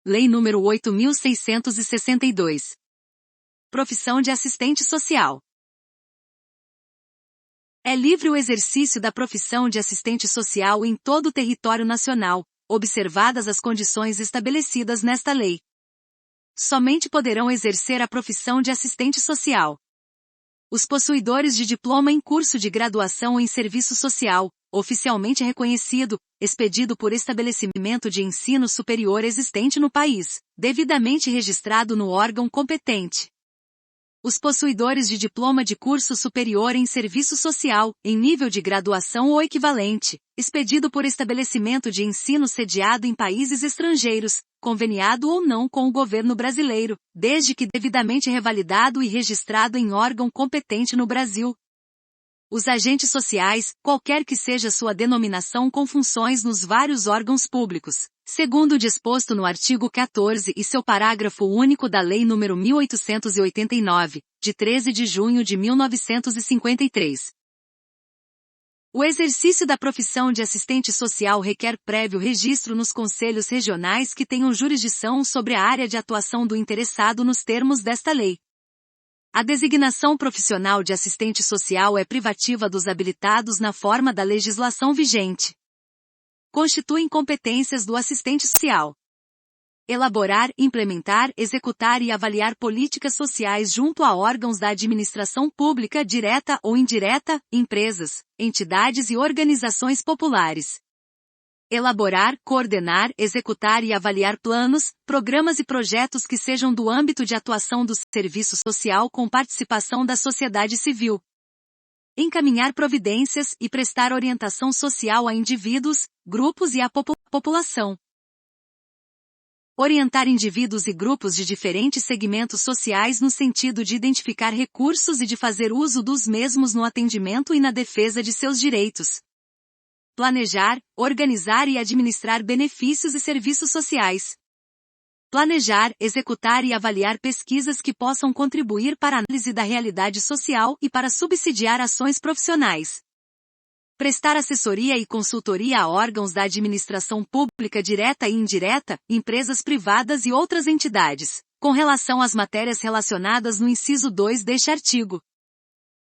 Lei nº 8.662. Profissão de assistente social. É livre o exercício da profissão de assistente social em todo o território nacional, observadas as condições estabelecidas nesta lei. Somente poderão exercer a profissão de assistente social os possuidores de diploma em curso de graduação em serviço social, oficialmente reconhecido, expedido por estabelecimento de ensino superior existente no país, devidamente registrado no órgão competente. Os possuidores de diploma de curso superior em serviço social, em nível de graduação ou equivalente, expedido por estabelecimento de ensino sediado em países estrangeiros, conveniado ou não com o governo brasileiro, desde que devidamente revalidado e registrado em órgão competente no Brasil. Os agentes sociais, qualquer que seja sua denominação com funções nos vários órgãos públicos, segundo o disposto no artigo 14 e seu parágrafo único da Lei nº 1889, de 13 de junho de 1953. O exercício da profissão de assistente social requer prévio registro nos conselhos regionais que tenham jurisdição sobre a área de atuação do interessado nos termos desta lei. A designação profissional de assistente social é privativa dos habilitados na forma da legislação vigente. Constituem competências do assistente social: elaborar, implementar, executar e avaliar políticas sociais junto a órgãos da administração pública direta ou indireta, empresas, entidades e organizações populares. Elaborar, coordenar, executar e avaliar planos, programas e projetos que sejam do âmbito de atuação do serviço social com participação da sociedade civil. Encaminhar providências e prestar orientação social a indivíduos, grupos e à população. Orientar indivíduos e grupos de diferentes segmentos sociais no sentido de identificar recursos e de fazer uso dos mesmos no atendimento e na defesa de seus direitos. Planejar, organizar e administrar benefícios e serviços sociais. Planejar, executar e avaliar pesquisas que possam contribuir para a análise da realidade social e para subsidiar ações profissionais. Prestar assessoria e consultoria a órgãos da administração pública direta e indireta, empresas privadas e outras entidades, com relação às matérias relacionadas no inciso 2 deste artigo.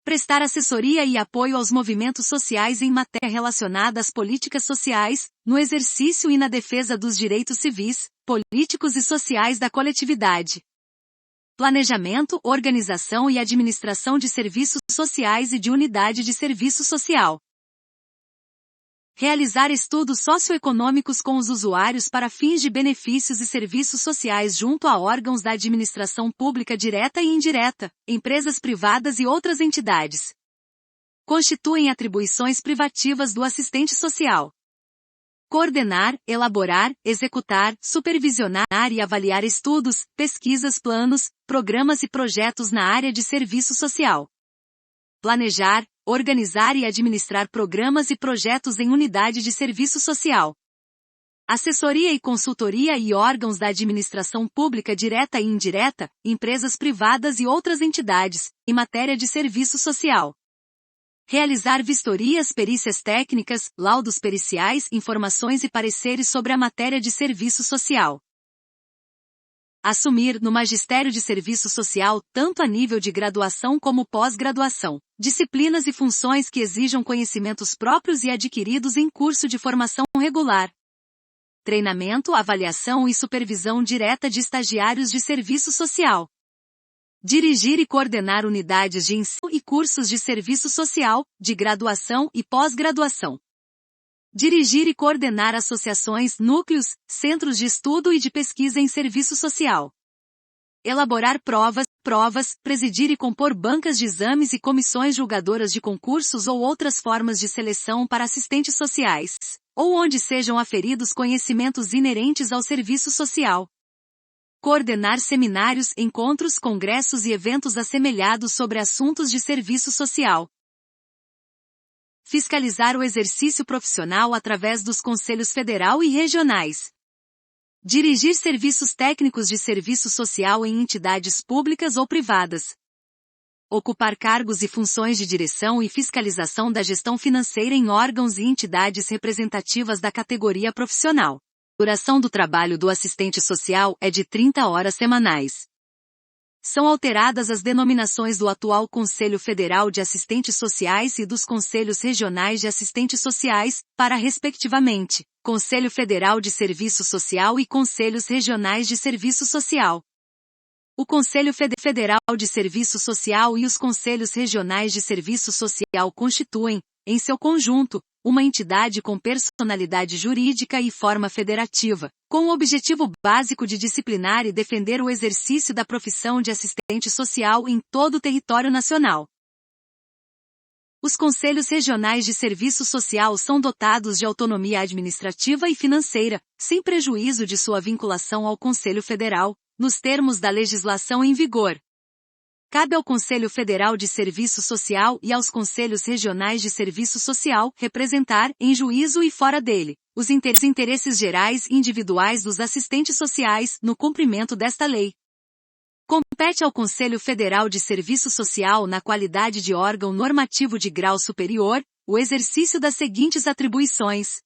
Prestar assessoria e apoio aos movimentos sociais em matéria relacionada às políticas sociais, no exercício e na defesa dos direitos civis, políticos e sociais da coletividade. Planejamento, organização e administração de serviços sociais e de unidade de serviço social. Realizar estudos socioeconômicos com os usuários para fins de benefícios e serviços sociais junto a órgãos da administração pública direta e indireta, empresas privadas e outras entidades. Constituem atribuições privativas do assistente social. Coordenar, elaborar, executar, supervisionar e avaliar estudos, pesquisas, planos, programas e projetos na área de serviço social. Planejar, organizar e administrar programas e projetos em unidade de serviço social. Assessoria e consultoria e órgãos da administração pública direta e indireta, empresas privadas e outras entidades, em matéria de serviço social. Realizar vistorias, perícias técnicas, laudos periciais, informações e pareceres sobre a matéria de serviço social. Assumir, no magistério de serviço social, tanto a nível de graduação como pós-graduação, disciplinas e funções que exijam conhecimentos próprios e adquiridos em curso de formação regular. Treinamento, avaliação e supervisão direta de estagiários de serviço social. Dirigir e coordenar unidades de ensino e cursos de serviço social, de graduação e pós-graduação. Dirigir e coordenar associações, núcleos, centros de estudo e de pesquisa em serviço social. Elaborar provas, presidir e compor bancas de exames e comissões julgadoras de concursos ou outras formas de seleção para assistentes sociais, ou onde sejam aferidos conhecimentos inerentes ao serviço social. Coordenar seminários, encontros, congressos e eventos assemelhados sobre assuntos de serviço social. Fiscalizar o exercício profissional através dos conselhos federal e regionais. Dirigir serviços técnicos de serviço social em entidades públicas ou privadas. Ocupar cargos e funções de direção e fiscalização da gestão financeira em órgãos e entidades representativas da categoria profissional. Duração do trabalho do assistente social é de 30 horas semanais. São alteradas as denominações do atual Conselho Federal de Assistentes Sociais e dos Conselhos Regionais de Assistentes Sociais, para, respectivamente, Conselho Federal de Serviço Social e Conselhos Regionais de Serviço Social. O Conselho Federal de Serviço Social e os Conselhos Regionais de Serviço Social constituem, em seu conjunto, uma entidade com personalidade jurídica e forma federativa, com o objetivo básico de disciplinar e defender o exercício da profissão de assistente social em todo o território nacional. Os Conselhos Regionais de Serviço Social são dotados de autonomia administrativa e financeira, sem prejuízo de sua vinculação ao Conselho Federal, nos termos da legislação em vigor. Cabe ao Conselho Federal de Serviço Social e aos Conselhos Regionais de Serviço Social representar, em juízo e fora dele, os interesses gerais e individuais dos assistentes sociais no cumprimento desta lei. Compete ao Conselho Federal de Serviço Social, na qualidade de órgão normativo de grau superior, o exercício das seguintes atribuições: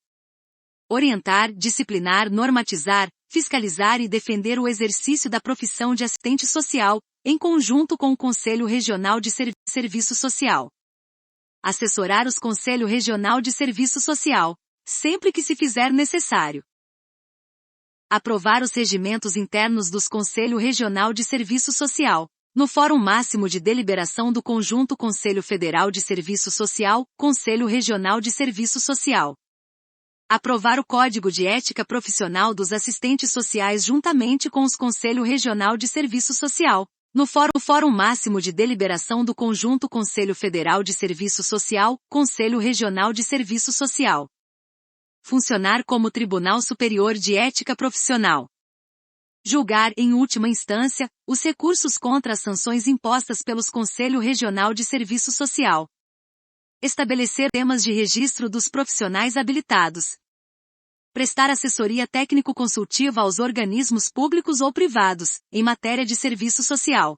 orientar, disciplinar, normatizar, fiscalizar e defender o exercício da profissão de assistente social, em conjunto com o Conselho Regional de Serviço Social. Assessorar os Conselho Regional de Serviço Social, sempre que se fizer necessário. Aprovar os regimentos internos dos Conselho Regional de Serviço Social, no Fórum Máximo de Deliberação do Conjunto Conselho Federal de Serviço Social, Conselho Regional de Serviço Social. Aprovar o Código de Ética Profissional dos Assistentes Sociais juntamente com os Conselho Regional de Serviço Social, no Fórum Máximo de Deliberação do Conjunto Conselho Federal de Serviço Social, Conselho Regional de Serviço Social. Funcionar como Tribunal Superior de Ética Profissional. Julgar, em última instância, os recursos contra as sanções impostas pelos Conselho Regional de Serviço Social. Estabelecer temas de registro dos profissionais habilitados. Prestar assessoria técnico-consultiva aos organismos públicos ou privados, em matéria de serviço social.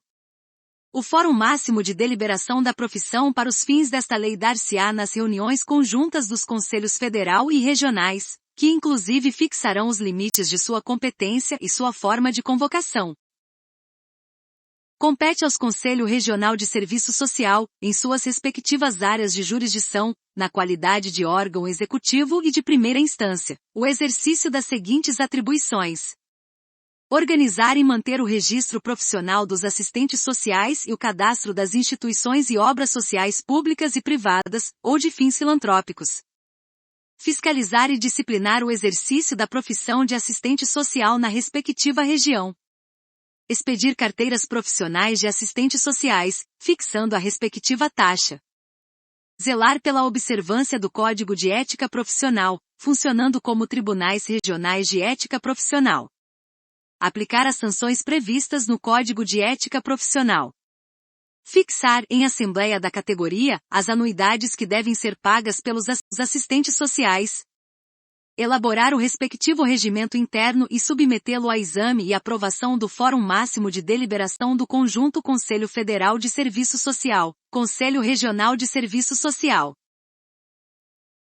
O Fórum Máximo de Deliberação da Profissão para os fins desta lei dar-se-á nas reuniões conjuntas dos Conselhos Federal e Regionais, que inclusive fixarão os limites de sua competência e sua forma de convocação. Compete aos Conselho Regional de Serviço Social, em suas respectivas áreas de jurisdição, na qualidade de órgão executivo e de primeira instância, o exercício das seguintes atribuições: organizar e manter o registro profissional dos assistentes sociais e o cadastro das instituições e obras sociais públicas e privadas, ou de fins filantrópicos. Fiscalizar e disciplinar o exercício da profissão de assistente social na respectiva região. Expedir carteiras profissionais de assistentes sociais, fixando a respectiva taxa. Zelar pela observância do Código de Ética Profissional, funcionando como tribunais regionais de ética profissional. Aplicar as sanções previstas no Código de Ética Profissional. Fixar, em assembleia da categoria, as anuidades que devem ser pagas pelos assistentes sociais. Elaborar o respectivo regimento interno e submetê-lo a exame e aprovação do Fórum Máximo de Deliberação do Conjunto Conselho Federal de Serviço Social, Conselho Regional de Serviço Social.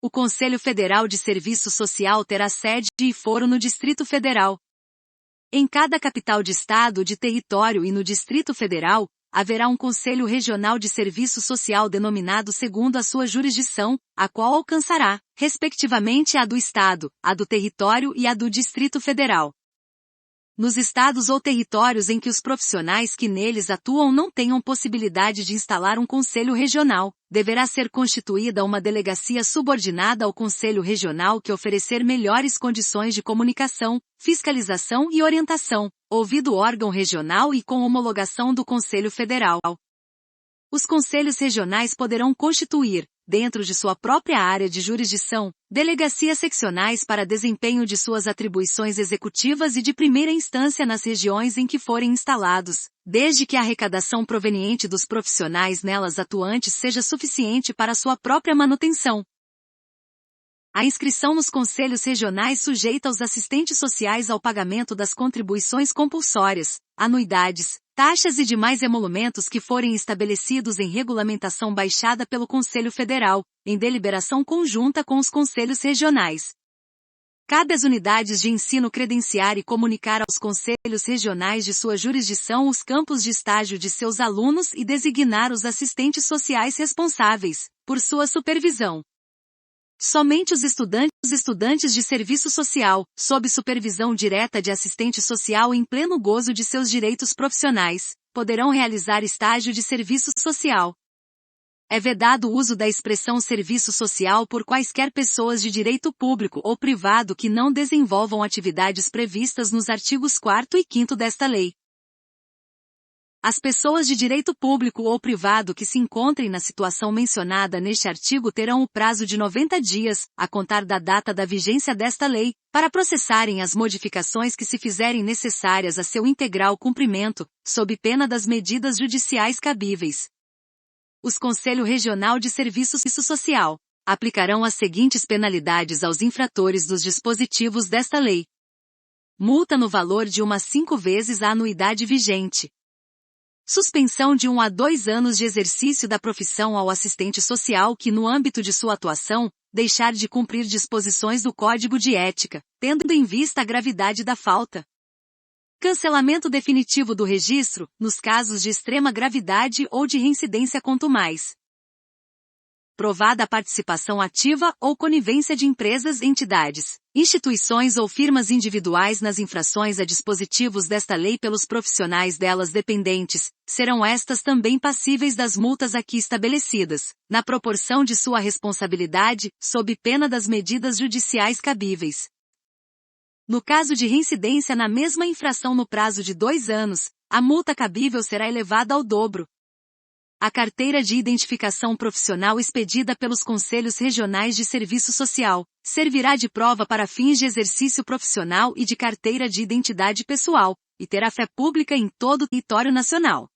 O Conselho Federal de Serviço Social terá sede e foro no Distrito Federal. Em cada capital de estado de território e no Distrito Federal, haverá um Conselho Regional de Serviço Social denominado segundo a sua jurisdição, a qual alcançará, respectivamente, a do Estado, a do território e a do Distrito Federal. Nos estados ou territórios em que os profissionais que neles atuam não tenham possibilidade de instalar um Conselho Regional, deverá ser constituída uma delegacia subordinada ao Conselho Regional que oferecer melhores condições de comunicação, fiscalização e orientação, ouvido o órgão regional e com homologação do Conselho Federal. Os conselhos regionais poderão constituir, dentro de sua própria área de jurisdição, delegacias seccionais para desempenho de suas atribuições executivas e de primeira instância nas regiões em que forem instalados, desde que a arrecadação proveniente dos profissionais nelas atuantes seja suficiente para sua própria manutenção. A inscrição nos conselhos regionais sujeita os assistentes sociais ao pagamento das contribuições compulsórias, anuidades, taxas e demais emolumentos que forem estabelecidos em regulamentação baixada pelo Conselho Federal, em deliberação conjunta com os conselhos regionais. Cabe às unidades de ensino credenciar e comunicar aos conselhos regionais de sua jurisdição os campos de estágio de seus alunos e designar os assistentes sociais responsáveis por sua supervisão. Somente os estudantes de serviço social, sob supervisão direta de assistente social em pleno gozo de seus direitos profissionais, poderão realizar estágio de serviço social. É vedado o uso da expressão serviço social por quaisquer pessoas de direito público ou privado que não desenvolvam atividades previstas nos artigos 4º e 5º desta lei. As pessoas de direito público ou privado que se encontrem na situação mencionada neste artigo terão o prazo de 90 dias, a contar da data da vigência desta lei, para processarem as modificações que se fizerem necessárias a seu integral cumprimento, sob pena das medidas judiciais cabíveis. Os Conselho Regional de Serviço Social aplicarão as seguintes penalidades aos infratores dos dispositivos desta lei. Multa no valor de 1 a 5 vezes a anuidade vigente. Suspensão de 1 a 2 anos de exercício da profissão ao assistente social que, no âmbito de sua atuação, deixar de cumprir disposições do Código de Ética, tendo em vista a gravidade da falta. Cancelamento definitivo do registro, nos casos de extrema gravidade ou de reincidência contumaz. Provada a participação ativa ou conivência de empresas, entidades, instituições ou firmas individuais nas infrações a dispositivos desta lei pelos profissionais delas dependentes, serão estas também passíveis das multas aqui estabelecidas, na proporção de sua responsabilidade, sob pena das medidas judiciais cabíveis. No caso de reincidência na mesma infração no prazo de 2 anos, a multa cabível será elevada ao dobro. A carteira de identificação profissional expedida pelos Conselhos Regionais de Serviço Social servirá de prova para fins de exercício profissional e de carteira de identidade pessoal, e terá fé pública em todo o território nacional.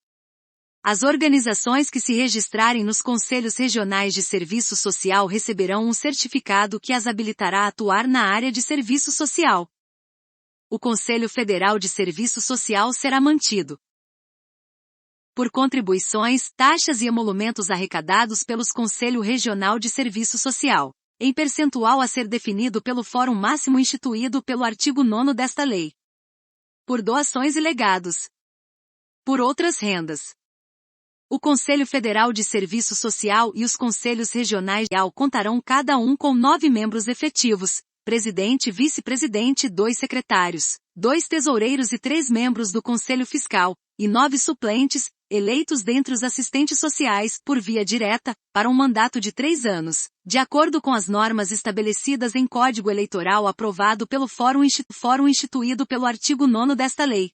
As organizações que se registrarem nos Conselhos Regionais de Serviço Social receberão um certificado que as habilitará a atuar na área de serviço social. O Conselho Federal de Serviço Social será mantido por contribuições, taxas e emolumentos arrecadados pelos Conselho Regional de Serviço Social, em percentual a ser definido pelo Fórum Máximo instituído pelo artigo 9º desta lei. Por doações e legados. Por outras rendas. O Conselho Federal de Serviço Social e os Conselhos Regionais contarão cada um com 9 membros efetivos, presidente e vice-presidente e 2 secretários, 2 tesoureiros e 3 membros do Conselho Fiscal, e 9 suplentes, eleitos dentre os assistentes sociais, por via direta, para um mandato de 3 anos, de acordo com as normas estabelecidas em Código Eleitoral aprovado pelo Fórum instituído pelo artigo 9º desta lei.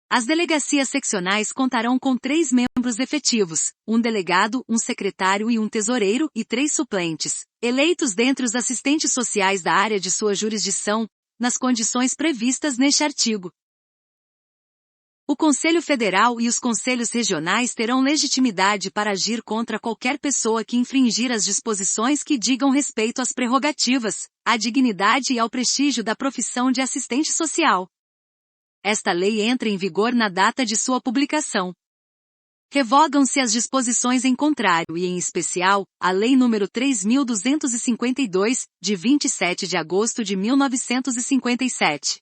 As delegacias seccionais contarão com 3 membros efetivos, um delegado, um secretário e um tesoureiro, e 3 suplentes, eleitos dentre os assistentes sociais da área de sua jurisdição, nas condições previstas neste artigo. O Conselho Federal e os Conselhos Regionais terão legitimidade para agir contra qualquer pessoa que infringir as disposições que digam respeito às prerrogativas, à dignidade e ao prestígio da profissão de assistente social. Esta lei entra em vigor na data de sua publicação. Revogam-se as disposições em contrário e, em especial, a Lei nº 3.252, de 27 de agosto de 1957.